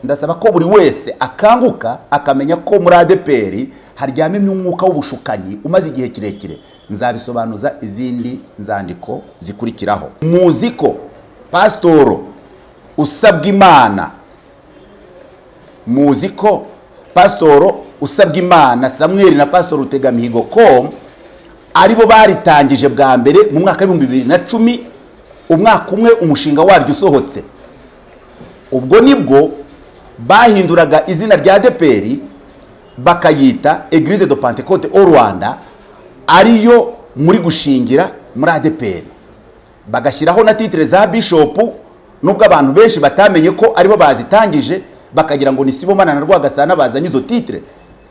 ndasaba ko buri wese akanguka akamenya ko muri ADPR haryamye umwuka w'ubushukanyi umaze igihe kirekire. Nzabisobanuza izindi nzandiko zikurikiraho. Muziko Pastor Usabwimana, muziko Pastor Usabwimana Samuel na Pastor Rutegamihigo aribo baritangije bwa mbere mu mwaka wa 2010, umwaka umwe umushinga waryo usohotse. Ubwo nibwo bahinduraga izina rya ADPR bakayita Église de Pentecôte au Rwanda, ariyo muri gushingira muri ADPR. Bagashyiraho na titre za bishop, nubwo abantu benshi batamenye ko aribo bazitangije, bakagira ngo ni Sibomana na Rwagasana bazanye izo titre.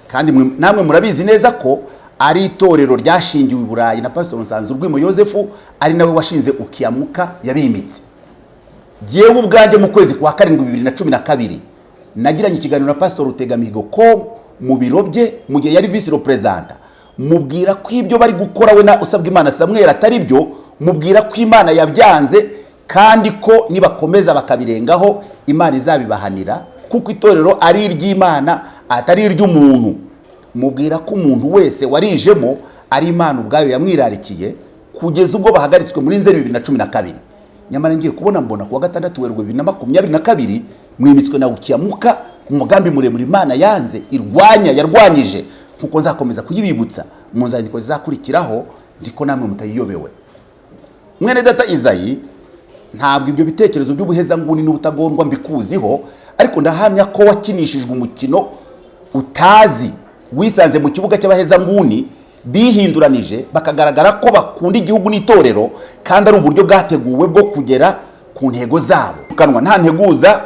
Kandi namwe murabizi neza ko ari itorero ryashingiwe i Burayi na Pastor Nsanzurwimo Yosefu, ari nawe washinze Ukiamuka yabimitse. Yewe ubwanjye mu kwezi kwa 7 2012 nagiranye ikiganiro na Pastor Rutegamihigo mu biro bye mu gihe yari vice represent, mubwira ko ibyo bari gukora we na Usabwimana Samuel atari byo, mubwira ko Imana yabyanze kandi ko nibakomeza bakabirengaho Imana izabibahanira, kuko itorero ari iry'Imana atari iry'umuntu. Mubwira ko umuntu wese warijemo ari Imana ubwayo yamwirarikiye, kugeza ubwo bahagaritswe muri Nzeri 2012. Nyamara ngiye kubona mbona kuwa 6 Werurwe 2022 mwimitswe na Ukiamuka, umugambi muremure Imana yanze yarwanyije, nkuko nzakomeza kuyibibutsa mu nzandiko zizakurikiraho, ziko namwe mutayiyobewe. Mwene data Izayi, ntabwo ibyo bitekerezo by'ubuheza nguni n'ubutagondwa mbikuziho, ariko ndahamya ko wakinishijwe umukino utazi, wisanze mu kibuga cy'abaheza nguni bihinduranije bakagaragara ko bakunda igihugu n'itorero, kandi ari uburyo bwateguwe bwo kugera ku ntego zabo. Birukanwa nta nteguza,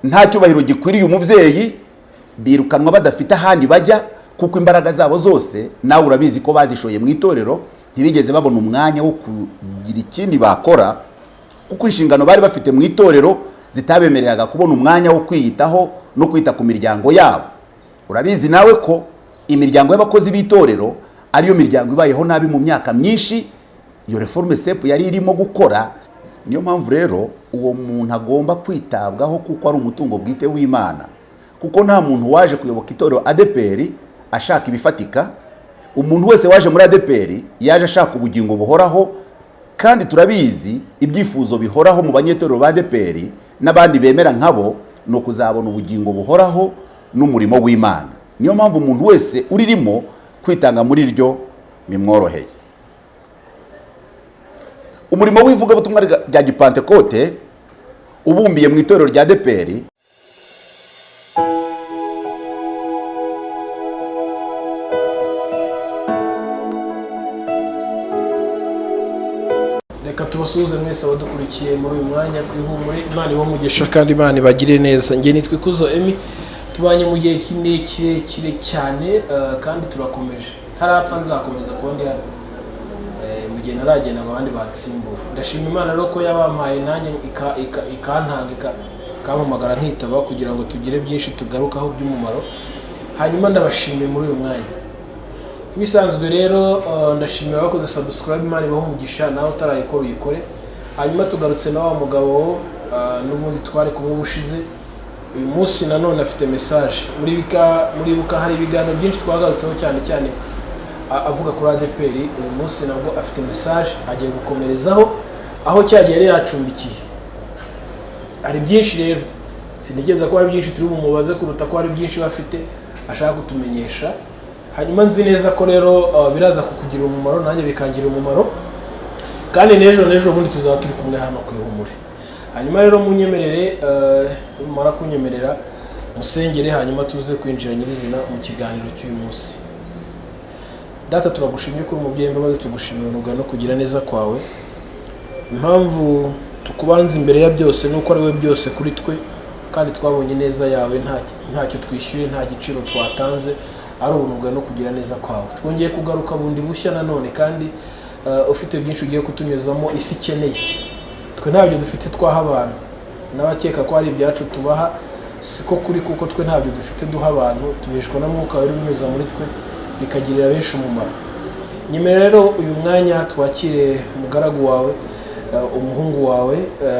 nta cyubahiro gikwiriye umubyeyi, birukanwa badafite ahandi bajya, kuko imbaraga zabo zose nawe urabizi ko bazishoye mu itorero, ntibigeze babona umwanya wo kugira ikindi bakora, kuko inshingano bari bafite mu itorero zitabemereraga kubona umwanya wo kwiyitaho no kwita ku miryango yabo. Urabizi nawe ko imiryango y'abakozi b'itorero ariyo miryango ibayeho nabi mu myaka myinshi iyo reforme SEP yari irimo gukora. Niyo mpamvu rero uwo muntu agomba kwitabwaho, kuko ari umutungo bwite w'Imana, kuko nta muntu waje kuyoboka itorero ADPR ashaka ibifatika. Umuntu wese waje muri ADPR yaje ashaka ubugingo buhoraho, kandi turabizi ibyifuzo bihoraho mu banyetorero ba ADPR n'abandi bemera nkabo no kuzabona ubugingo buhoraho n'umurimo w'Imana. Niyo mpamvu umuntu wese uririmo kwitanga muri ryo bimworoheye. Umurimo w'ivugabutumwa rya Gipantekote ubumbiye mu itorero rya ADPR reka tubasuhuze mwese abadukurikiye muri uyu mwanya ku Ihumure. Imana ibamugisha kandi Imana ibagire neza. Ngiye nitwa Ikuzo Emmy, tubanye mu gihe kirekire cyane, kandi turakomeje. Ntarapfa nzakomeza kuba ndi hano mu gihe naragenda ngo abandi batsimbura. Ndashima Imana rero ko yabampaye nanjye ikantanga ikampamagara nkitaba, kugira ngo tugire byinshi tugarukaho by'umumaro. Hanyuma ndabashimiye muri uyu mwanya. Bisanzwe rero ndashimira abakoze subscribe, Imana ibaho umugisha, nawe utarayikora uyikore. Hanyuma tugarutse na wa mugabo n'ubundi twari kumwe ubushize. Uyu munsi nanone afite message. Muribuka hari ibiganiro byinshi twagarutseho cyane avuga kuri ADPR. Uyu munsi nabwo afite message agiye gukomerezaho aho cyagiye yari yacumbikiye. Hari byinshi rero, sinigeze ko hari byinshi turi bumubaze kuruta ko hari byinshi bafite ashaka kutumenyesha. Hanyuma nzi neza ko rero biraza kukugira umumaro, nanjye bikangira umumaro, kandi n'ejo ubundi tuzaba turi kumwe hano ku Ihumure. Hanyuma rero munyemerere, mara kunyemerera musengere, hanyuma tuze kwinjira nyirizina mu kiganiro cy'uyu munsi. Data, turagushimye ko umubyeyi mbabazi, tugushimira no kugira neza kwawe. Impamvu tukubanza imbere ya byose nuko ari we byose kuri twe, kandi twabonye neza yawe, ntacyo twishyuye, nta giciro twatanze, ari ubuntu no kugira neza kwawe. Twongeye kugaruka bundi bushya nanone, kandi ufite byinshi ugiye kutunyuzamo isi ikeneye. Twe ntabyo dufite twaha abantu, n'abakeka ko ari ibyacu tubaha siko kuri, kuko twe ntabyo dufite duha abantu, tubeshwa na Mwuka Wera unyuza muri twe, bikagirira benshi umumaro. Nyuma rero uyu mwanya twakire umugaragu wawe, umuhungu wawe,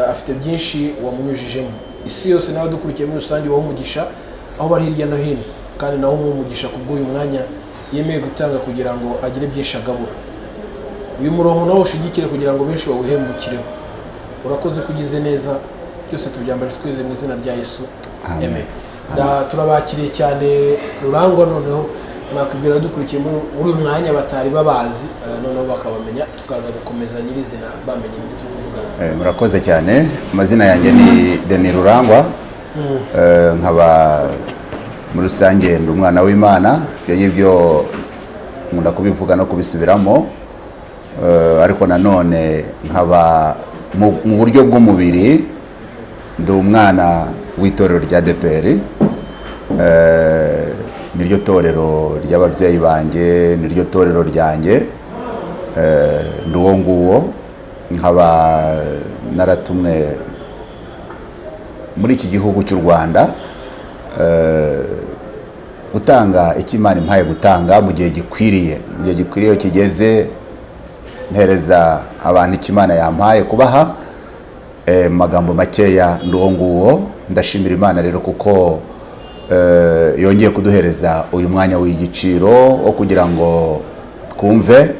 afite byinshi wamunyujijemo. isi yose n'abadukurikiye muri rusange baho umugisha aho bari hirya no hino, kandi nawe umugisha kubw'uyu mwanya yemeye gutanga kugira ngo agire byinshi agabura. Uyu murongo nawe ushigikire kugira ngo benshi bawuhembukireho. Urakoze kugize neza, byose tubyambaje twize mu izina rya Yesu, amen. Turabakiriye cyane Rurangwa, noneho nakwibwira dukurikiye muri uyu mwanya batari babazi, noneho bakabamenya, tukaza gukomeza nyirizina bamenye ibyo turi kuvugana. Murakoze cyane. Amazina yanjye ni Denis Rurangwa, nkaba muri rusange ndi umwana w'Imana. Ibyo ngibyo nkunda kubivuga no kubisubiramo, ariko nanone nkaba mu buryo bw'umubiri ndi umwana w'itorero rya ADEPR. Niryo torero ry'ababyeyi banjye, niryo torero ryanjye. Ndi uwo nguwo, nkaba naratumwe muri iki gihugu cy'u Rwanda gutanga icyo Imana impaye gutanga mu gihe gikwiriye. Mu gihe gikwiriye iyo kigeze, mpereza abantu icyo Imana yampaye kubaha. Magambo makeya ndi uwo nguwo. Ndashimira Imana rero kuko yongeye kuduhereza uyu mwanya w'igiciro wo kugira ngo twumve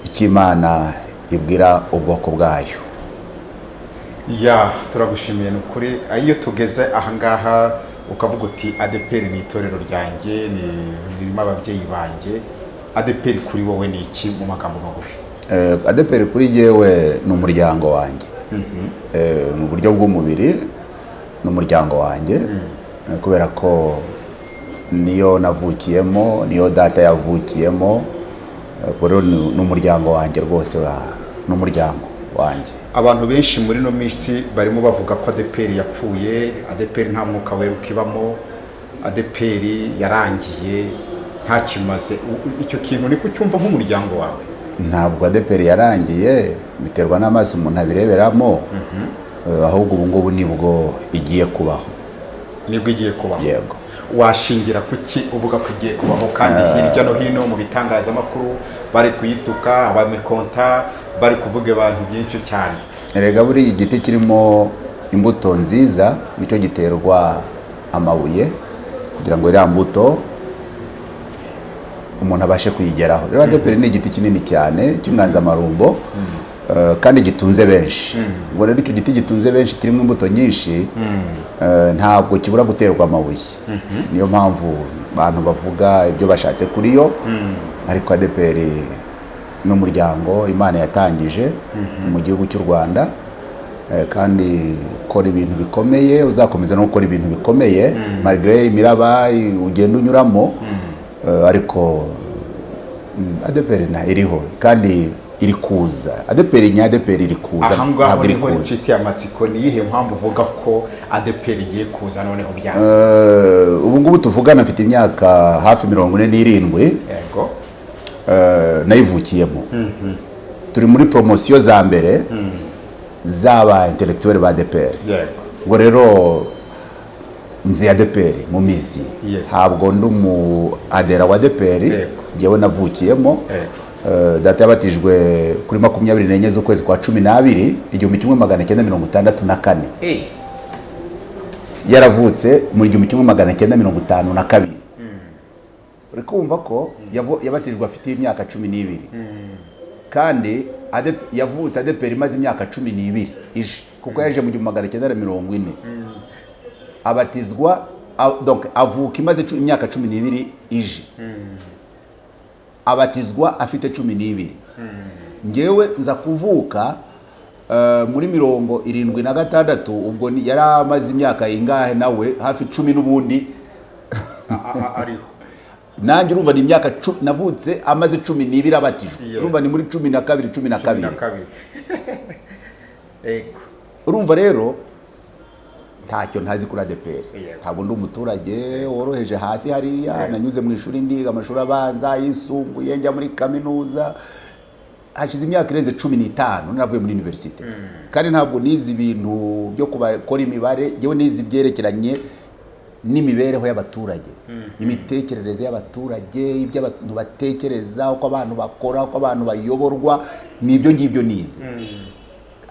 icyo Imana ibwira ubwoko bwayo. Turagushimiye n'ukuri. Iyo tugeze ahangaha ukavuga uti ADEPR ni itorero ryanjye, ni ababyeyi banjye, ADEPR kuri wowe ni iki mu magambo magufi? ADEPR kuri jyewe ni umuryango wanjye. Mu buryo bw'umubiri ni umuryango wanjye, kubera ko niyo navukiyemo, niyo data yavukiyemo. Rero ni umuryango wanjye rwose, ni umuryango wanjye. Abantu benshi muri no minsi barimo bavuga ko ADEPR yapfuye, ADEPR nta mwuka wera ukibamo, ADEPR yarangiye, nta kimaze. Icyo kintu niko cyumva nk'umuryango wawe? Ntabwo ADEPR yarangiye, biterwa n'amaso umuntu abireberamo. Ahubwo ubu ngubu nibwo igiye kubaho. Nibwo igiye kubaho? Yego. Washingira kuki uvuga ko igiye kubaho kandi hirya no hino mu bitangazamakuru bari kuyituka, abamikonta bari kuvuga abantu byinshi cyane? Erega buri igiti kirimo imbuto nziza nicyo giterwa amabuye kugira ngo iriya mbuto umuntu abashe kuyigeraho. Rero ADEPR ni igiti kinini cyane cy'inganzamarumbo, kandi gitunze benshi. Ubwo rero icyo giti gitunze benshi kirimo imbuto nyinshi, ntabwo kibura guterwa amabuye. Niyo mpamvu abantu bavuga ibyo bashatse kuri yo. Ariko ADEPR ni umuryango Imana yatangije mu gihugu cy'u Rwanda, kandi ukora ibintu bikomeye, uzakomeza no gukora ibintu bikomeye malgré imiraba ugenda unyuramo. Ariko ADEPR iriho kandi iri kuza. ADEPR nya ADEPR iri kuza, ntabwo iri kuza. Inshuti y'amatsiko ni iyihe mpamvu uvuga ko ADEPR igiye kuza noneho byanga? Ubu ngubu tuvugana mfite imyaka hafi 47. Yego. Nayivukiyemo. Turi muri promosiyo za mbere z'aba intellectuel ba ADEPR. Yego. Ubwo rero nzi ADEPR mu mizi. Ntabwo ndi mu adera wa ADEPR, ngewe navukiyemo. Data yabatijwe kuri 24 z'ukwezi kwa 12 1964. Yaravutse muri 1952. Uri kumva ko yabatijwe afite imyaka 12. Kandi yavutse ADEPR imaze imyaka 12 ije, kuko yaje mu 1940. Abatizwa donc avuka imaze imyaka 12 ije. Abatizwa afite 12. Ngewe nza kuvuka muri 76. Ubwo yari amaze imyaka ingahe nawe hafi 10 n'ubundi ariho. Nanjye urumva ni imyaka navutse amaze 12 abatijwe. Urumva ni muri 12. Urumva rero ntacyo ntazi kuri ADEPR. Ntabwo ndi umuturage woroheje hasi hariya. Nanyuze mu ishuri ndiga amashuri abanza, yisumbuye, njya muri kaminuza. Hashize imyaka irenze 15 naravuye muri university. Kandi ntabwo nizi ibintu byo gukora imibare, yewe nizi byerekeranye n'imibereho y'abaturage, imitekerereze y'abaturage, ibyo abantu batekereza, uko abantu bakora, uko abantu bayoborwa, nibyo ngibyo nizi.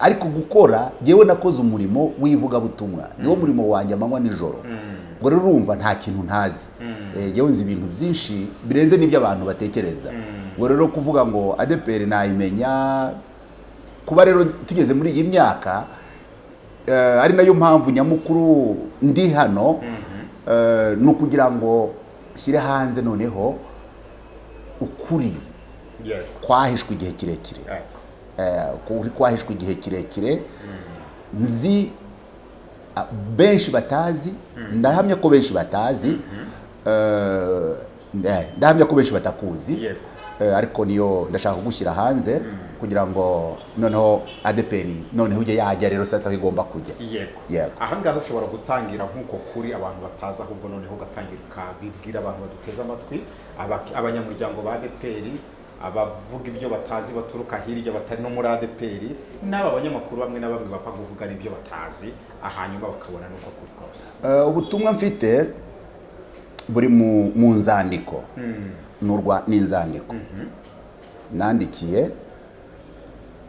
ariko gukora yewe nakoze umurimo w'ivugabutumwa niwo murimo wanjye amanywa nijoro ngo rero urumva nta kintu ntazi yewe nzi ibintu byinshi birenze n'ibyo abantu batekereza ngo rero kuvuga ngo ADEPR nayimenya kuba rero tugeze muri iyi myaka ari nayo mpamvu nyamukuru ndi hano ni ukugira ngo shyire hanze noneho ukuri kwahishwe igihe kirekire kuri kwahishwe igihe kirekire nzi benshi batazi ndahamya ko benshi batazi ndahamya ko benshi batakuzi ariko niyo ndashaka kugushyira hanze kugira ngo noneho ADEPR noneho ujye yajya rero sasa aho igomba kujya. Yego aha ngaha ushobora gutangira nk'uko kuri abantu batazi ahubwo noneho ugatangira ukabibwira abantu baduteze amatwi abanyamuryango ba ADEPR abavuga ibyo batazi baturuka hirya batari no muri ADEPR n'aba banyamakuru bamwe na bamwe bapfa kuvuga n'ibyo batazi ahanyuma bakabona nuko kuri kose. Ubutumwa mfite buri mu nzandiko n'inzandiko nandikiye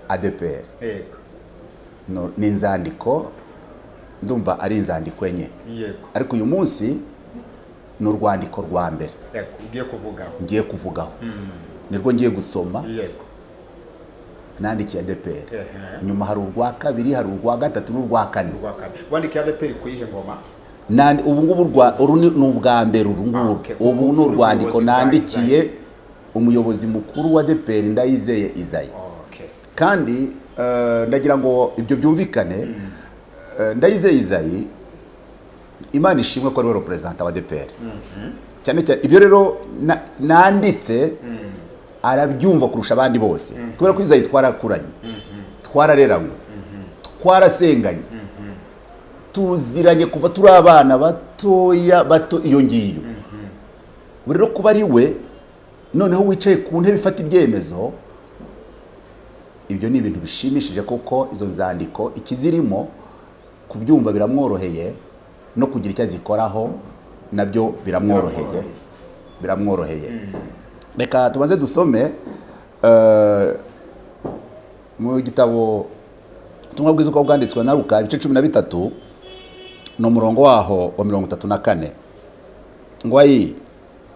ADEPR n'inzandiko ndumva ari inzandiko enye ariko uyu munsi ni urwandiko rwa mbere ngiye kuvugaho nirwo ngiye gusoma nandikiye ADEPR nyuma hari urwa kabiri hari urwa gatatu n'urwa kane. Wandikiye ADEPR kuyihe ngoma? Ubu ngubu ni ubwa mbere ubu ni urwandiko nandikiye umuyobozi mukuru wa ADEPR Ndayizeye Isaie kandi ndagira ngo ibyo byumvikane. Ndayizeye Isaie Imana ishimwe ko ari we representa wa ADEPR cyane cyane ibyo rero nanditse arabyumva kurusha abandi bose kubera ko Isaie twarakuranye twarareranywe twarasenganye tuziranye kuva turi abana batoya bato iyo ngiyo rero kuba ari we noneho wicaye ku ntebe ifata ibyemezo ibyo ni ibintu bishimishije koko. Izo nzandiko ikizirimo kubyumva biramworoheye no kugira icyo azikoraho nabyo biramworoheye. Reka tubanze dusome mu gitabo ubutumwa bwiza uko bwanditswe na Luka ibice 13 no murongo waho wa 34 ngo ayi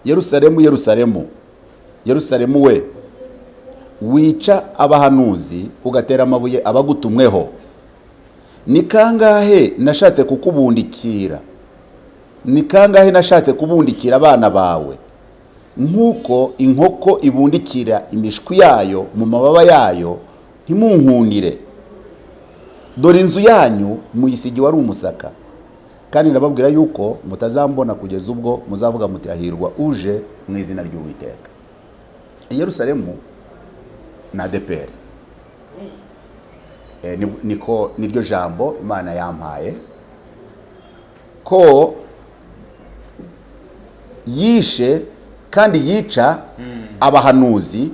Yerusalemu Yerusalemu Yerusalemu we wica abahanuzi ugatera amabuye abagutumweho ni kangahe nashatse kukubundikira ni kangahe nashatse kubundikira abana bawe nkuko inkoko ibundikira imishwi yayo mu mababa yayo ntimunkundire dore inzu yanyu muyisigi wari umusaka kandi ndababwira yuko mutazambona kugeza ubwo muzavuga muti ahirwa uje mu izina ry'Uwiteka. Yerusalemu na ADEPR niko niryo jambo Imana yampaye ko yishe kandi yica abahanuzi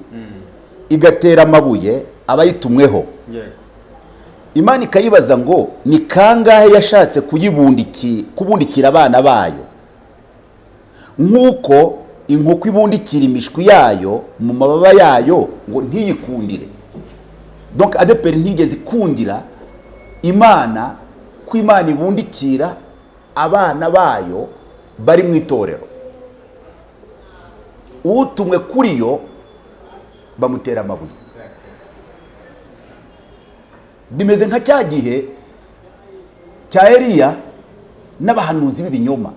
igatera amabuye abayitumweho. Imana ikayibaza ngo ni kangahe yashatse kubundikira abana bayo nkuko inkoko ibundikira imishwi yayo mu mababa yayo ngo ntiyikundire. Donc ADEPR ntigeze ikundira Imana ko Imana ibundikira abana bayo bari mu itorero. Utumwe kuri yo bamutera amabuye. Bimeze nka cya gihe cya Eliya n'abahanuzi b'ibinyoma.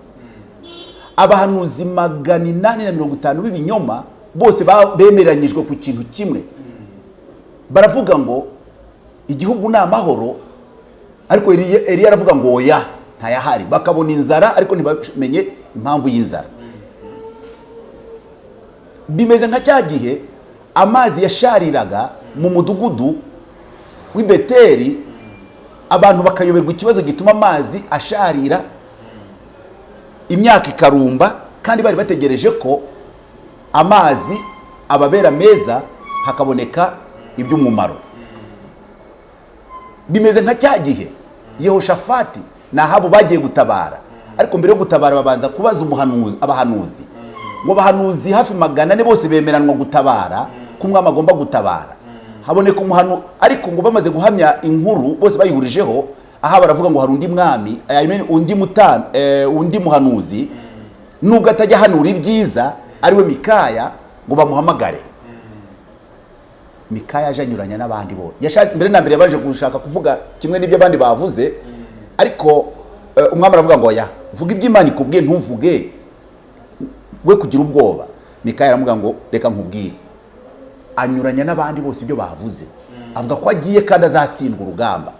Abahanuzi 850 b'ibinyoma bose bemeranyijwe ku kintu kimwe. Baravuga ngo igihugu ni amahoro ariko Eliya aravuga ngo oya ntayahari. Bakabona inzara ariko ntibamenye impamvu y'inzara. Bimeze nka cya gihe amazi yashariraga mu mudugudu w'i Beteli abantu bakayoberwa ikibazo gituma amazi asharira imyaka ikarumba kandi bari bategereje ko amazi ababera meza hakaboneka iby'umumaro. Bimeze nka cya gihe Yehoshafati na Ahabu bagiye gutabara ariko mbere yo gutabara babanza kubaza abahanuzi ngo abahanuzi hafi 400 bose bemeranwa gutabara kumwe amagomba gutabara. haboneka umuhanu, ariko ngo bamaze guhamya inkuru bose bayihurijeho, aha baravuga ngo hari undi mwami, undi muhanuzi nubwo atajya hanura ibyiza ariwe Mikaya, ngo bamuhamagare. Mikaya aje anyuranya n'abandi bo, mbere na mbere baje gushaka kuvuga kimwe n'ibyo abandi bavuze, ariko umwami aravuga ngo ya vuga iby'Imana ikubwiye, ntuvuge we kugira ubwoba. Mikaya aravuga ngo reka nkubwire, anyuranya n'abandi bose ibyo bavuze, avuga ko agiye kandi azatsindwa urugamba.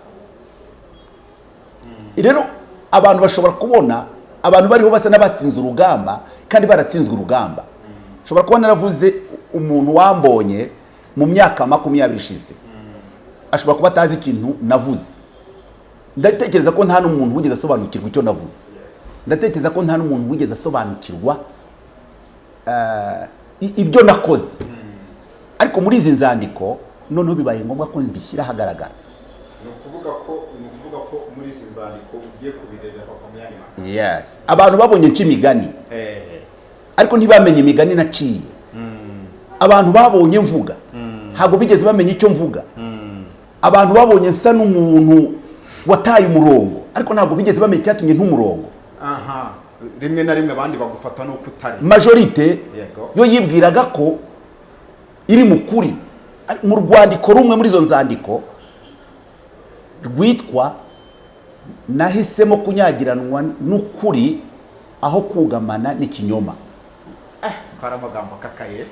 Rero abantu bashobora kubona abantu bariho basa n'abatsinze urugamba kandi baratsinzwe urugamba. Ushobora kubona naravuze umuntu wambonye mu myaka 20 ishize, ashobora kuba atazi ikintu navuze. Ndatekereza ko nta n'umuntu wigeze asobanukirwa icyo navuze. Ndatekereza ko nta n'umuntu wigeze asobanukirwa ibyo nakoze. Ariko muri izi nzandiko noneho bibaye ngombwa ko mbishyira ahagaragara. Ni ukuvuga ko muri izi nzandiko ugiye kubirebera ku myanya. Yes, abantu babonye imigani, ariko ntibamenye imigani naciye. Abantu babonye mvuga, ntabwo bigeze bamenye icyo mvuga. Abantu babonye nsa n'umuntu wataye umurongo, ariko ntabwo bigeze bamenye icyatumye ntumurongo. Aha, rimwe na rimwe abandi bagufata no kutari. Majorite yo yibwiraga ko iri mu kuri. Mu rwandiko rumwe muri izo nzandiko rwitwa nahisemo kunyagiranwa n'ukuri aho kugamana n'ikinyoma. Karamagambo kakaye.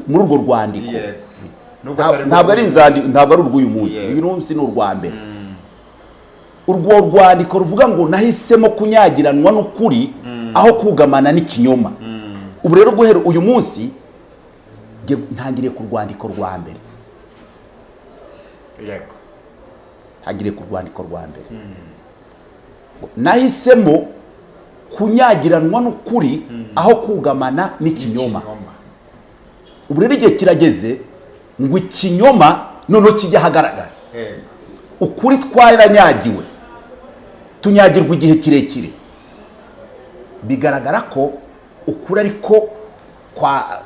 Muri urwo rwandiko ntabwo ari inzandiko, ntabwo ari urw'uyu munsi, uyu munsi ni urwa mbere. Urwo rwandiko ruvuga ngo nahisemo kunyagiranwa n'ukuri aho kugamana n'ikinyoma. Ubu rero guhera uyu munsi ntangiriye ku rwandiko rwa mbere. Yego. Hagiriye ku rwandiko rwa mbere. Nahisemo kunyagiranwa n'ukuri aho kugamana n'ikinyoma. Ubu rero igihe kirageze ngo ikinyoma noneho kijya hagaragara. Ukuri twaranyagiwe, tunyagirwa igihe kirekire. Bigaragara ko ukuri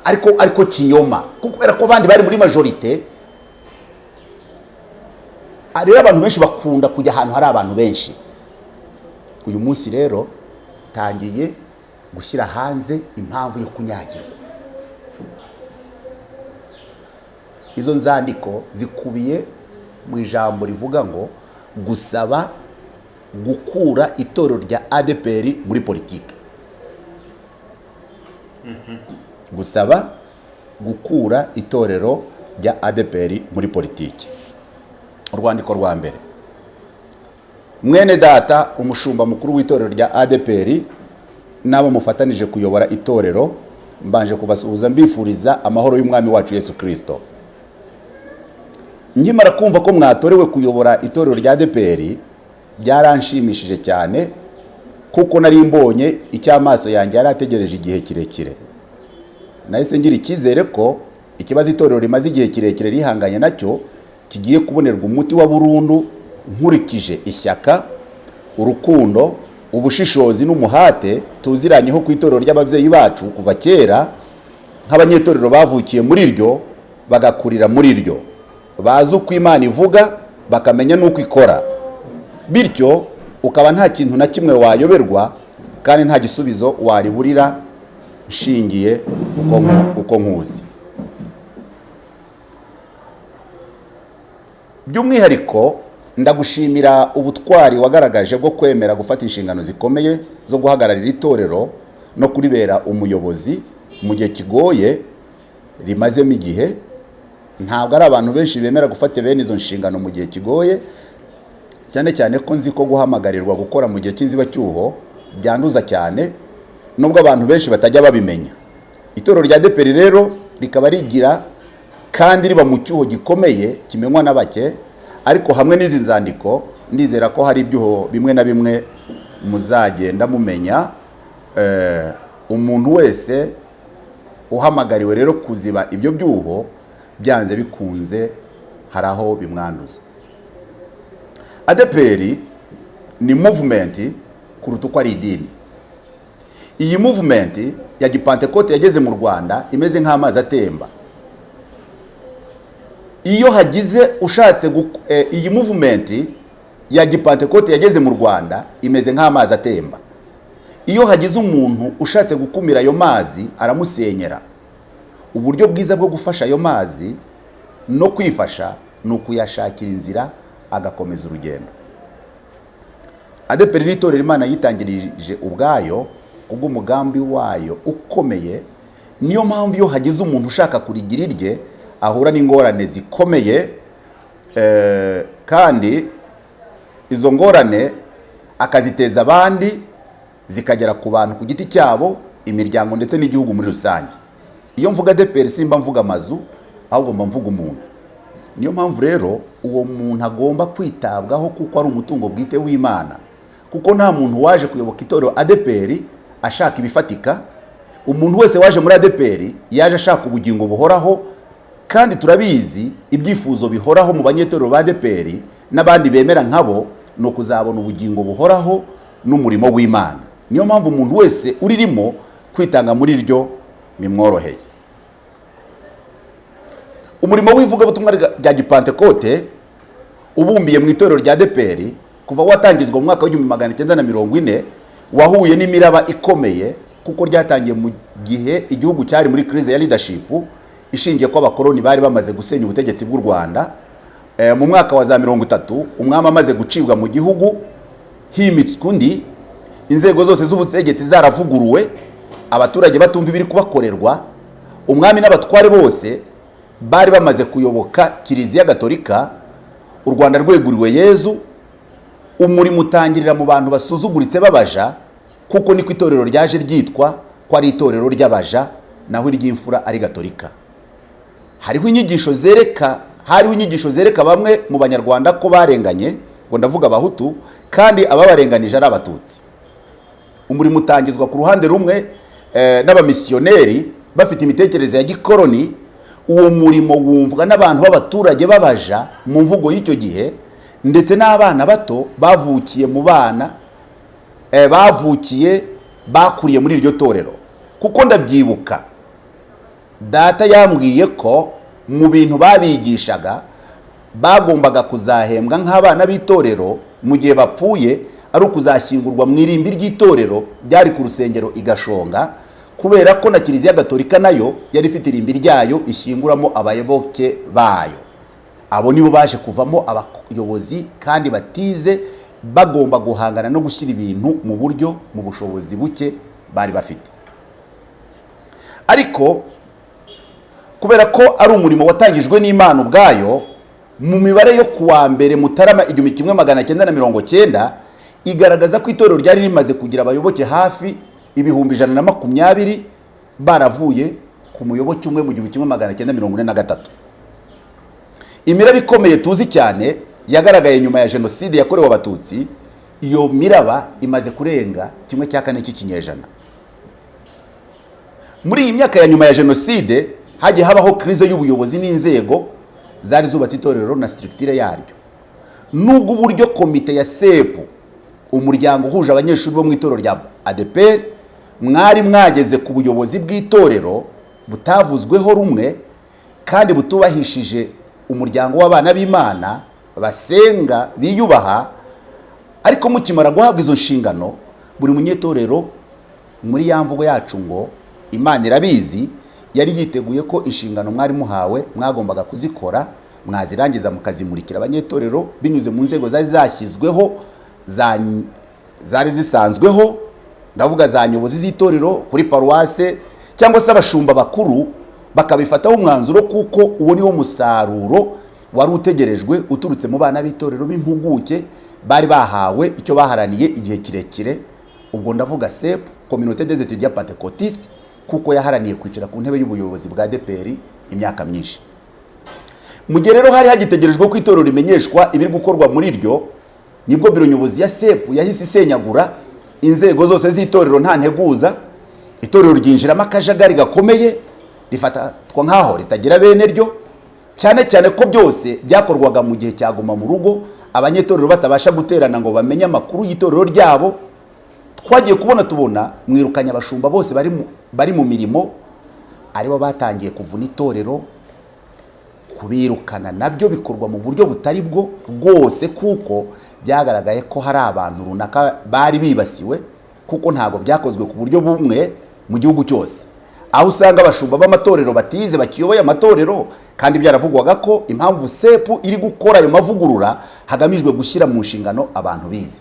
ariko kinyoma, kubera ko abandi bari muri majorite. Rero abantu benshi bakunda kujya ahantu hari abantu benshi. Uyu munsi rero tangiye gushyira hanze impamvu yo kunyagirwa. Izo nzandiko zikubiye mu ijambo rivuga ngo gusaba gukura itorero rya ADPR muri politiki. Gusaba gukura itorero rya ADPR muri politiki. Urwandiko rwa mbere. Mwene data umushumba mukuru w'itorero rya ADPR nabo mufatanije kuyobora itorero, mbanje kubasuhuza mbifuriza amahoro y'umwami wacu Yesu Kristo. Nkimara kumva ko mwatorewe kuyobora itorero rya ADPR byaranshimishije cyane, kuko nari mbonye icy'amaso yanjye yari ategereje igihe kirekire. Nahise ngira icyizere ko ikibazo itorero rimaze igihe kirekire rihanganye nacyo kigiye kubonerwa umuti wa burundu, nkurikije ishyaka, urukundo, ubushishozi n'umuhate tuziranyeho ku itorero ry'ababyeyi bacu kuva kera, nk'abanyetorero bavukiye muri ryo bagakurira muri ryo, bazi uko Imana ivuga bakamenya n'uko ikora, bityo ukaba nta kintu na kimwe wayoberwa kandi nta gisubizo wariburira nshingiye uko nkuzi. By'umwihariko ndagushimira ubutwari wagaragaje bwo kwemera gufata inshingano zikomeye zo guhagararira itorero no kuribera umuyobozi mu gihe kigoye rimazemo igihe. Ntabwo ari abantu benshi bemera gufata bene izo nshingano mu gihe kigoye, cyane cyane ko nzi ko guhamagarirwa gukora mu gihe cy'inzibacyuho byanduza cyane, nubwo abantu benshi batajya babimenya. Itorero rya ADPR rero rikaba rigira kandi riba mu cyuho gikomeye kimenywa na bake, ariko hamwe n'izi nzandiko ndizera ko hari ibyuho bimwe na bimwe muzagenda mumenya. Umuntu wese uhamagariwe rero kuziba ibyo byuho byanze bikunze hari aho bimwanduza. ADPR ni movement kuruta uko ari idini. Iyi movement ya Gipantekote yageze mu Rwanda imeze nk'amazi atemba. iyo hagize ushatse iyi movement ya Gipantekote yageze mu Rwanda imeze nk'amazi atemba. Iyo hagize umuntu ushatse gukumira ayo mazi aramusenyera. Uburyo bwiza bwo gufasha ayo mazi no kwifasha ni ukuyashakira inzira agakomeza urugendo. ADEPR n'itorero Imana yitangirije ubwayo kubw'umugambi wayo ukomeye. Niyo mpamvu iyo hagize umuntu ushaka kurigira irye ahura n'ingorane zikomeye, kandi izo ngorane akaziteza abandi zikagera ku bantu ku giti cyabo, imiryango ndetse n'igihugu muri rusange. Iyo mvuga ADEPR simba mvuga amazu, ahubwo mba mvuga umuntu. Niyo mpamvu rero uwo muntu agomba kwitabwaho kuko ari umutungo bwite w'Imana, kuko nta muntu waje kuyoboka itorero ADEPR ashaka ibifatika. Umuntu wese waje muri ADEPR yaje ashaka ubugingo buhoraho, kandi turabizi ibyifuzo bihoraho mu banyetorero ba ADEPR n'abandi bemera nkabo no kuzabona ubugingo buhoraho n'umurimo w'Imana. Niyo mpamvu umuntu wese uririmo kwitanga muri ryo bimworoheye. Umurimo w'ivugabutumwa rya Gipantekote ubumbiye mu itorero rya ADEPR kuva watangizwa mu mwaka wa 1940 wahuye n'imiraba ikomeye, kuko ryatangiye mu gihe igihugu cyari muri crise ya leadership ishingiye ko abakoloni bari bamaze gusenya ubutegetsi bw'u Rwanda. Mu mwaka wa za 30 umwami amaze gucibwa mu gihugu himitswe undi, inzego zose z'ubutegetsi zaravuguruwe, abaturage batumva ibiri kubakorerwa, umwami n'abatware bose bari bamaze kuyoboka Kiliziya Gatolika, u Rwanda rweguriwe Yezu, umurimo utangirira mu bantu basuzuguritse babaja, kuko niko itorero ryaje ryitwa ko ari itorero ry'abaja naho iry'imfura ari Gatolika. Hariho inyigisho zereka bamwe mu banyarwanda ko barenganye, ngo ndavuga abahutu, kandi ababarenganije ari abatutsi. Umurimo utangizwa ku ruhande rumwe n'abamisiyoneri bafite imitekerereze ya gikoroni. Uwo murimo wumvwa n'abantu b'abaturage babaja mu mvugo y'icyo gihe, ndetse n'abana bato bavukiye mu bana bakuriye muri iryo torero. Kuko ndabyibuka data yambwiye ko mu bintu babigishaga bagombaga kuzahembwa nk'abana b'itorero mu gihe bapfuye, ari ukuzashyingurwa mu irimbi ry'itorero byari ku rusengero i Gashonga, kubera ko na Kiliziya Gatolika nayo yari ifite irimbi ryayo ishyinguramo abayoboke bayo. Abo nibo baje kuvamo abayobozi kandi batize, bagomba guhangana no gushyira ibintu mu buryo mu bushobozi buke bari bafite. Ariko kubera ko ari umurimo watangijwe n'Imana ubwayo, mu mibare yo kuwa mbere Mutarama 1990 igaragaza ko itorero ryari rimaze kugira abayoboke hafi 120 baravuye ku muyoboke umwe mu 1943. Imiraba ikomeye tuzi cyane yagaragaye nyuma ya jenoside yakorewe abatutsi. Iyo miraba imaze kurenga 1/4 cy'ikinyejana. Muri iyi myaka ya nyuma ya jenoside hagiye habaho crise y'ubuyobozi n'inzego zari zubatse itorero na structure yaryo. Nubwo uburyo komite ya SEP, umuryango uhuje abanyeshuri bo mu itorero rya ADEPR, mwari mwageze ku buyobozi bw'itorero butavuzweho rumwe kandi butubahishije umuryango w'abana b'Imana basenga biyubaha, ariko mukimara guhabwa izo nshingano, buri munyetorero muri ya mvugo yacu ngo Imana irabizi, yari yiteguye ko inshingano mwari muhawe mwagombaga kuzikora, mwazirangiza mukazimurikira abanyetorero binyuze mu nzego zari zashyizweho, zari zisanzweho, ndavuga za nyobozi z'itorero kuri paruwase cyangwa se abashumba bakuru, bakabifataho umwanzuro kuko uwo niwo musaruro wari utegerejwe uturutse mu bana b'itorero b'impuguke bari bahawe icyo baharaniye igihe kirekire. Ubwo ndavuga SEP, Communauté des étudiants Pentecôtistes, kuko yaharaniye kwicara ku ntebe y'ubuyobozi bwa ADEPR imyaka myinshi. Mu gihe rero hari hagitegerejwe ko itorero rimenyeshwa ibiri gukorwa muri ryo, nibwo biro nyobozi ya SEP yahise isenyagura inzego zose z'itorero nta nteguza. Itorero ryinjiramo akajagari gakomeye, rifatwa nkaho ritagira bene ryo, cyane cyane ko byose byakorwaga mu gihe cyaguma mu rugo, abanyetorero batabasha guterana ngo bamenye amakuru y'itorero ryabo. Twagiye tubona mwirukanya abashumba bose bari mu mirimo, aribo batangiye kuvuna itorero, kubirukana nabyo bikorwa mu buryo butari bwo rwose, kuko byagaragaye ko hari abantu runaka bari bibasiwe, kuko ntabwo byakozwe ku buryo bumwe mu gihugu cyose, aho usanga abashumba b'amatorero batize bakiyoboye amatorero, kandi byaravugwaga ko impamvu sepu iri gukora ayo mavugurura hagamijwe gushyira mu nshingano abantu bize.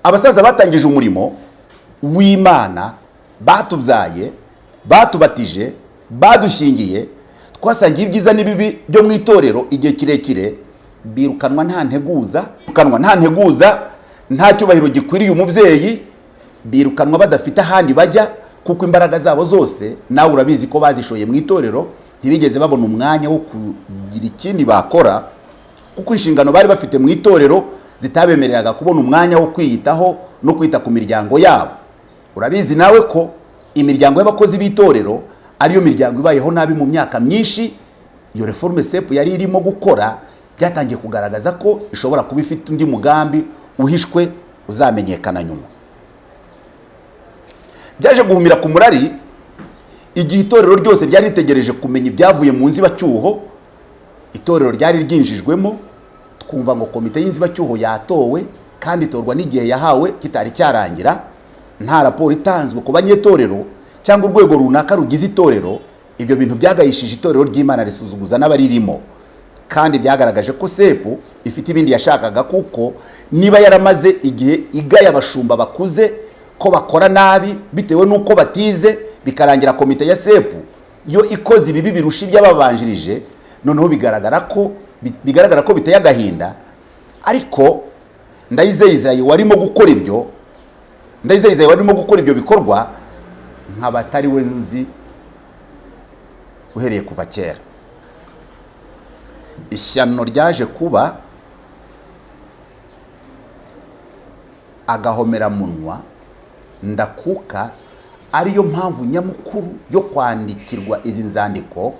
Abasaza batangije umurimo w'Imana, batubyaye, batubatije, badushingiye, twasangiye ibyiza n'ibibi byo mu itorero igihe kirekire, birukanwa nta nteguza, nta cyubahiro gikwiriye umubyeyi, birukanwa badafite ahandi bajya, kuko imbaraga zabo zose nawe urabizi ko bazishoye mu itorero, ntibigeze babona umwanya wo kugira ikindi bakora, kuko inshingano bari bafite mu itorero zitabemereraga kubona umwanya wo kwiyitaho no kwita ku miryango yabo. Urabizi nawe ko imiryango y'abakozi b'itorero ariyo miryango ibayeho nabi mu myaka myinshi. Iyo reforme sepu yari irimo gukora byatangiye kugaragaza ko ishobora kuba ifite undi mugambi uhishwe uzamenyekana nyuma. Byaje guhumira ku murari igihe itorero ryose ryari ritegereje kumenya ibyavuye mu nzibacyuho. Itorero ryari ryinjijwemo, twumva ngo komite y'inzibacyuho yatowe, kandi itorwa n'igihe yahawe kitari cyarangira, nta raporo itanzwe ku banyetorero cyangwa urwego runaka rugize itorero. Ibyo bintu byagayishije itorero ry'Imana risuzuguza n'abaririmo, kandi byagaragaje ko sepu ifite ibindi yashakaga, kuko niba yaramaze igihe igaya abashumba bakuze ko bakora nabi bitewe n'uko batize, bikarangira komite ya sepu yo ikoze ibibi birusha iby'ababanjirije, noneho bigaragara ko biteye agahinda. Ariko Ndayizeye warimo gukora ibyo bikorwa nk'abatari we nzi uhereye kuva kera. Ishyano ryaje kuba agahomeramunwa ndakuka, ariyo mpamvu nyamukuru yo kwandikirwa izi nzandiko.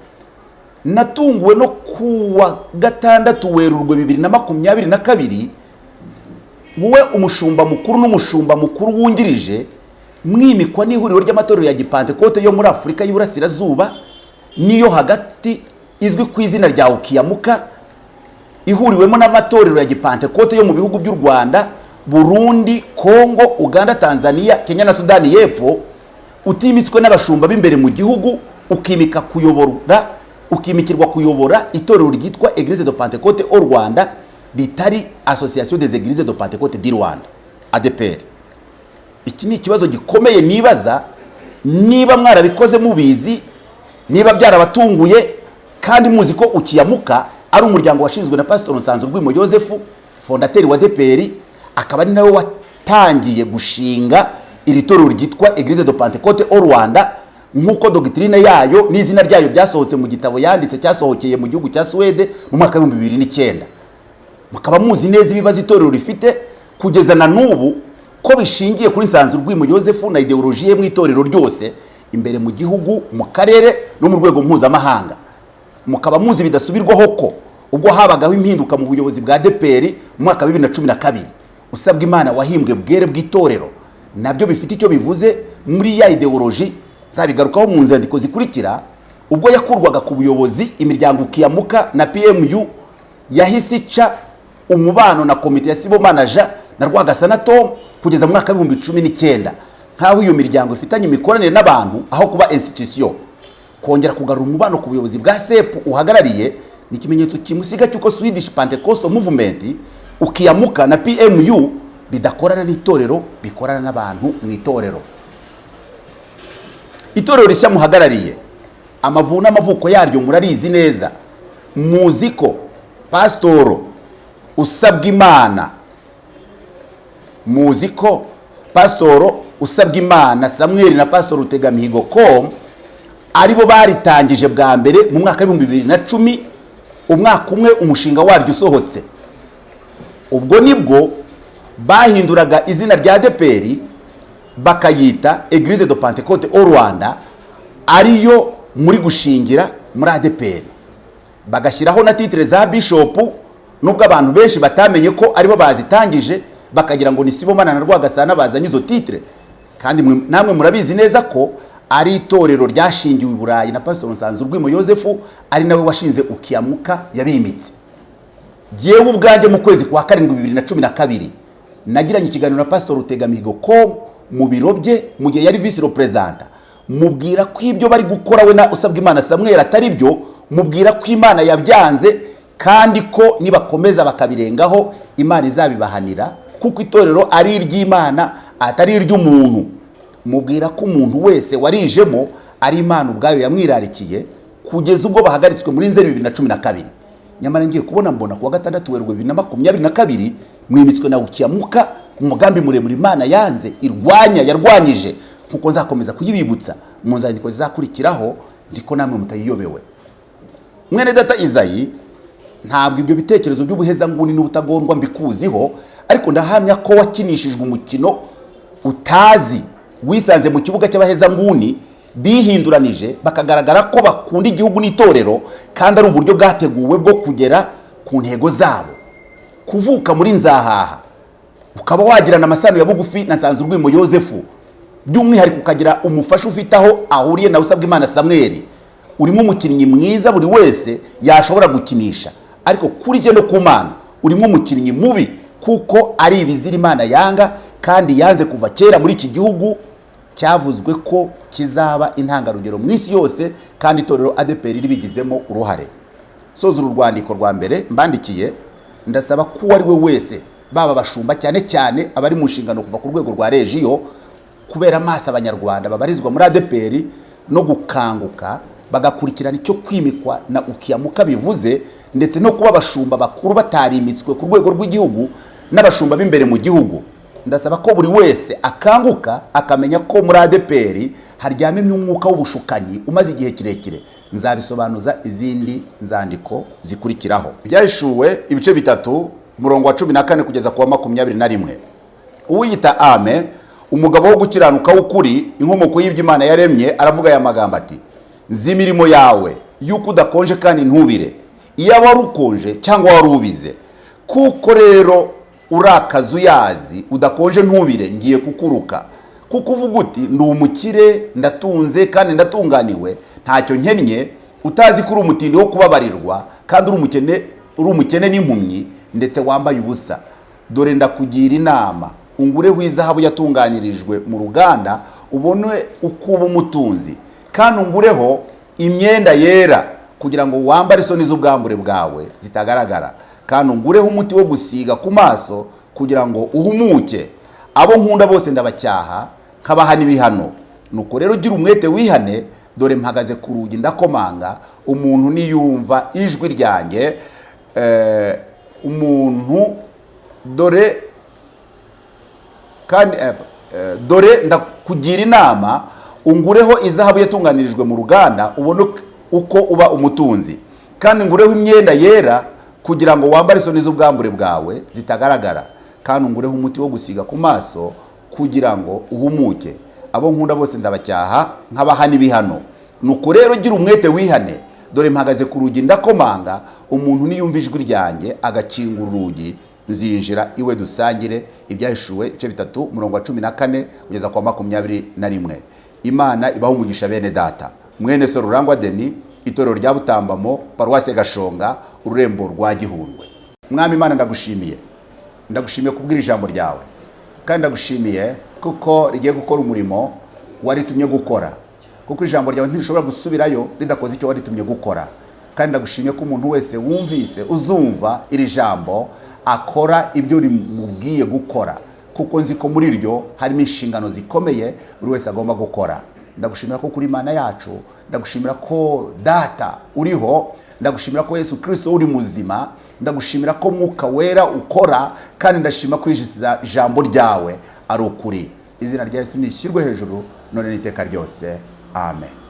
Natunguwe no kuwa 6 Werurwe 2022 wowe umushumba mukuru n'umushumba mukuru wungirije mwimikwa n'ihuriro ry'amatorero ya Gipantekote yo muri Afurika y'Iburasirazuba niyo hagati izwi ku izina rya Ukiyamuka, ihuriwemo n'amatorero ya Gipantekote yo mu bihugu by'u Rwanda, Burundi, Kongo, Uganda, Tanzania, Kenya na Sudani y'Epfo. Utimitswe n'abashumba b'imbere mu gihugu, ukimikirwa kuyobora itorero ryitwa Église de Pentecôte au Rwanda, ritari Association des Églises de Pentecôte du Rwanda, ADPR. Iki ni ikibazo gikomeye nibaza niba mwarabikoze mubizi, niba byarabatunguye, kandi muzi ko Ukiyamuka ari umuryango washinzwe na Pastor Nsanzurwimo Joseph, fondateri wa ADPR, akaba ari nawe watangiye gushinga iri torero ryitwa Église de Pentecôte au Rwanda, nk'uko doctrine yayo n'izina ryayo byasohotse mu gitabo yanditse cyasohokeye mu gihugu cya Swede mu mwaka wa 2009. Mukaba muzi neza ibibazo itorero rifite kugeza na n'ubu, ko bishingiye kuri Nsanzurwimo Joseph na ideologie mu itorero ryose, imbere mu gihugu, mu karere no mu rwego mpuzamahanga. Mukaba muzi bidasubirwaho ko ubwo habagaho impinduka mu buyobozi bwa ADPR mu mwaka wa 2012, usabwa Imana wahimbwe bwere bw'itorero nabyo bifite icyo bivuze muri ya ideologie. Zabigarukaho mu nzandiko zikurikira. Ubwo yakurwaga ku buyobozi, imiryango Ukiyamuka na PMU yahise ica umubano na komite ya Sibo Manager na Rwagasana Tom kugeza mu mwaka wa 2019, nkaho iyo miryango ifitanye imikoranire n'abantu aho kuba institution. Kongera kugarura umubano ku buyobozi bwa sepu uhagarariye ni ikimenyetso kimusiga cyuko Swedish Pentecostal Movement, Ukiyamuka na PMU bidakorana n'itorero, bikorana n'abantu mu itorero. Itorero rishya muhagarariye, amavuko n'amavuko yaryo murarizi neza. Muziko Pastor Usabwimana Samuel na Pastor Rutegamihigo com aribo baritangije bwa mbere mu mwaka wa 2010, umwaka umwe umushinga waryo usohotse. Ubwo nibwo bahinduraga izina rya ADPR bakayita Église de Pentecôte au Rwanda, ariyo muri gushingira muri ADPR. Bagashyiraho na titre za bishop, nubwo abantu benshi batamenye ko aribo bazitangije, bakagira ngo ni Sibomana na Rwagasana bazanye izo titre. Kandi namwe murabizi neza ko ari itorero ryashingiwe i Burayi na Pastor Nsanzurwimo Yozefu, ari nawe washinze Ukiamuka yabimitse. Yewe ubwanjye mu kwezi kwa 7 2012 nagiranye ikiganiro na Pastor Rutegamihigo ko mu biro bye mu gihe yari vice represent, mubwira ko ibyo bari gukora we na Usabwimana Samuel atari byo, mubwira ko Imana yabyanze kandi ko nibakomeza bakabirengaho Imana izabibahanira kuko itorero ari iry'Imana atari iry'umuntu. Mubwira ko umuntu wese warijemo ari Imana ubwayo yamwirarikiye kugeza ubwo bahagaritswe muri Nzeri 2012. Nyamara ngiye kubona mbona kuwa 6 Werurwe 2022 mwimitswe na Ukiamuka, umugambi muremure Imana yanze yarwanyije, nkuko nzakomeza kuyibibutsa mu nzandiko zizakurikiraho ziko namwe mutayiyobewe. Mwene data Izayi, ntabwo ibyo bitekerezo by'ubuhezanguni n'ubutagondwa mbikuziho, ariko ndahamya ko wakinishijwe umukino utazi, wisanze mu kibuga cy'abahezanguni bihinduranije bakagaragara ko bakunda igihugu n'itorero kandi ari uburyo bwateguwe bwo kugera ku ntego zabo. Kuvuka muri Nzahaha ukaba wagirana amasano ya bugufi na Nsanzurwimo Yozefu, by'umwihariko ukagira umufasha ufite aho ahuriye na Usabwimana Samuel, urimo umukinnyi mwiza buri wese yashobora gukinisha, ariko kuri je no ku Mana urimo umukinnyi mubi kuko ari ibizira Imana yanga kandi yanze kuva kera muri iki gihugu cyavuzwe ko kizaba intangarugero mu isi yose kandi itorero ADEPR ribigizemo uruhare. Soza uru rwandiko rwa mbere mbandikiye, ndasaba ko ari we wese baba bashumba cyane cyane abari mu nshingano kuva ku rwego rwa regiyo kubera amaso abanyarwanda babarizwa muri ADEPR no gukanguka bagakurikirana icyo kwimikwa na Ukiamuka bivuze, ndetse no kuba abashumba bakuru batarimitswe ku rwego rw'igihugu n'abashumba b'imbere mu gihugu. Ndasaba ko buri wese akanguka akamenya ko muri ADEPR haryamye umwuka w'ubushukanyi umaze igihe kirekire. Nzabisobanuza izindi nzandiko zikurikiraho. Byahishuwe ibice 3 murongo wa 14 kugeza ku wa 21. Uwiyita Ame, umugabo wo gukiranuka w'ukuri, inkomoko y'Imana yaremye, aravuga aya magambo ati: nzi imirimo yawe yuko udakonje kandi ntubire, iyo wari ukonje cyangwa wari ubize. Kuko rero urakaza uyazi, udakonje ntubire, ngiye kukuruka. Kuko uvuga uti ndi umukire, ndatunze kandi ndatunganiwe, ntacyo nkennye, utazi ko uri umutindi wo kubabarirwa kandi uri umukene n'impumyi, ndetse wambaye ubusa. Dore ndakugira inama, ungureho izahabu yatunganirijwe mu ruganda, ubone uko uba umutunzi, kandi ungureho imyenda yera kugira ngo wambare isoni z'ubwambure bwawe zitagaragara, kandi ungureho umuti wo gusiga ku maso kugira ngo uhumuke. Abo nkunda bose ndabacyaha, kabaha n'ibihano. Nuko rero gira umwete wihane, dore mpagaze ku rugi ndakomanga. Umuntu niyumva ijwi ryanjye, dore ndakugira inama, ungureho izahabu yatunganirijwe mu ruganda, ubone uko uba umutunzi, kandi ngureho imyenda yera kugira ngo wambare isoni z'ubwambure bwawe zitagaragara, kandi ungureho umuti wo gusiga ku maso kugira ngo uhumuke. Abo nkunda bose ndabacyaha, nkabaha n'ibihano. Nuko rero gira umwete wihane, dore mpagaze ku rugi ndakomanga. Umuntu niyumva ijwi ryanjye agakingura urugi, nzinjira iwe dusangire. Ibyahishuwe ibice 3 murongo wa 14 kugeza ku wa 21. Imana ibaho umugisha bene data. Mwene so Rurangwa Deni, itorero rya Butambamo, Paruwase Gashonga, ururembo rwa Gihundwe. Mwami Imana ndagushimiye kubwira ijambo ryawe, kandi ndagushimiye kuko rigiye gukora umurimo waritumye gukora, kuko ijambo ryawe ntirishobora gusubirayo ridakoze icyo waritumye gukora. Kandi ndagushimiye ko umuntu wese wumvise uzumva iri jambo akora ibyo rimubwiye gukora, kuko nzi ko muri ryo harimo inshingano zikomeye buri wese agomba gukora. Ndagushimira ko kuri Imana yacu, ndagushimira ko data uriho, ndagushimira ko Yesu Kristo uri muzima, ndagushimira ko Mwuka Wera ukora, kandi ndashima ko ijambo ryawe ari ukuri. Izina rya Yesu nishyirwe hejuru none n'iteka ryose. Amen.